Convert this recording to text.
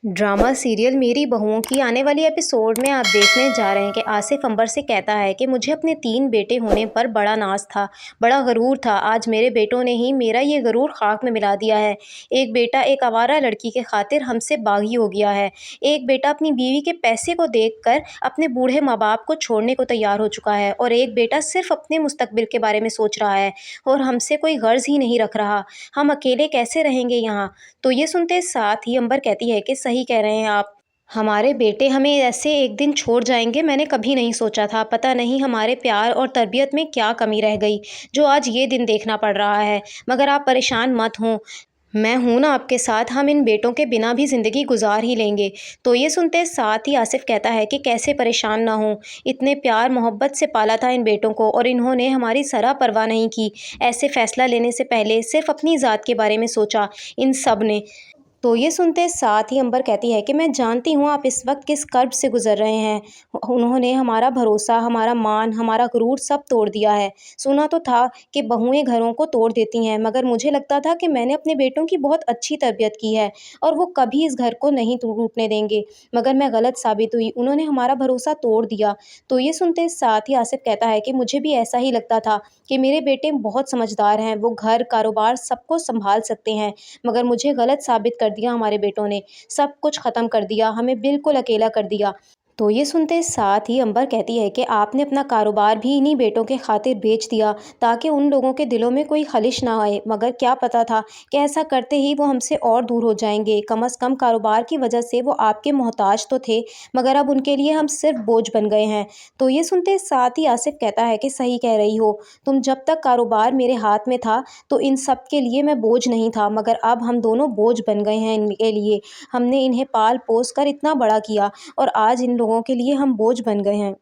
Drama serial मेरी बहुओं की आने वाली एपिसोड में आप देखने जा रहे हैं कि आसिफ अंबर से कहता है कि मुझे अपने 3 बेटे होने पर बड़ा नाज था, बड़ा गरूर था। आज मेरे बेटों ने ही मेरा ये गरूर खाक में मिला दिया है। एक बेटा एक आवारा लड़की के खातिर हमसे बागी हो गया है। एक बेटा अपनी बीवी के पैसे को देखकर अपने बूढ़े माँ बाप को छोड़ने को तैयार हो चुका है और एक बेटा सिर्फ अपने मुस्तकबिल के बारे में सोच रहा है और हमसे कोई गर्ज ही नहीं रख रहा। हम अकेले कैसे रहेंगे यहाँ। तो ये सुनते साथ ही अंबर कहती है कि सही कह रहे हैं आप, हमारे बेटे हमें ऐसे एक दिन छोड़ जाएंगे मैंने कभी नहीं सोचा था। पता नहीं हमारे प्यार और तरबियत में क्या कमी रह गई जो आज ये दिन देखना पड़ रहा है। मगर आप परेशान मत हों, मैं हूं ना आपके साथ। हम इन बेटों के बिना भी ज़िंदगी गुजार ही लेंगे। तो ये सुनते साथ ही आसिफ कहता है कि कैसे परेशान ना हो, इतने प्यार मोहब्बत से पाला था इन बेटों को और इन्होंने हमारी ज़रा परवाह नहीं की। ऐसे फ़ैसला लेने से पहले सिर्फ अपनी ज़ात के बारे में सोचा इन सब ने। तो ये सुनते साथ ही अंबर कहती है कि मैं जानती हूँ आप इस वक्त किस कर्ब से गुजर रहे हैं। उन्होंने हमारा भरोसा, हमारा मान, हमारा गुरूर सब तोड़ दिया है। सुना तो था कि बहुएं घरों को तोड़ देती हैं, मगर मुझे लगता था कि मैंने अपने बेटों की बहुत अच्छी तरबियत की है और वो कभी इस घर को नहीं टूटने देंगे। मगर मैं गलत साबित हुई, उन्होंने हमारा भरोसा तोड़ दिया। तो ये सुनते साथ ही आसिफ कहता है कि मुझे भी ऐसा ही लगता था कि मेरे बेटे बहुत समझदार हैं, वो घर कारोबार सबको संभाल सकते हैं। मगर मुझे गलत साबित कर दिया हमारे बेटों ने, सब कुछ ख़त्म कर दिया, हमें बिल्कुल अकेला कर दिया। तो ये सुनते साथ ही अंबर कहती है कि आपने अपना कारोबार भी इन्हीं बेटों के खातिर बेच दिया ताकि उन लोगों के दिलों में कोई खलिश ना आए। मगर क्या पता था कि ऐसा करते ही वो हमसे और दूर हो जाएंगे। कम अज़ कम कारोबार की वजह से वो आपके मोहताज तो थे, मगर अब उनके लिए हम सिर्फ बोझ बन गए हैं। तो ये सुनते साथ ही आसिफ कहता है कि सही कह रही हो तुम, जब तक कारोबार मेरे हाथ में था तो इन सब के लिए मैं बोझ नहीं था, मगर अब हम दोनों बोझ बन गए हैं इनके लिए। हमने इन्हें पाल पोस कर इतना बड़ा किया और आज इन लोगों के लिए हम बोझ बन गए हैं।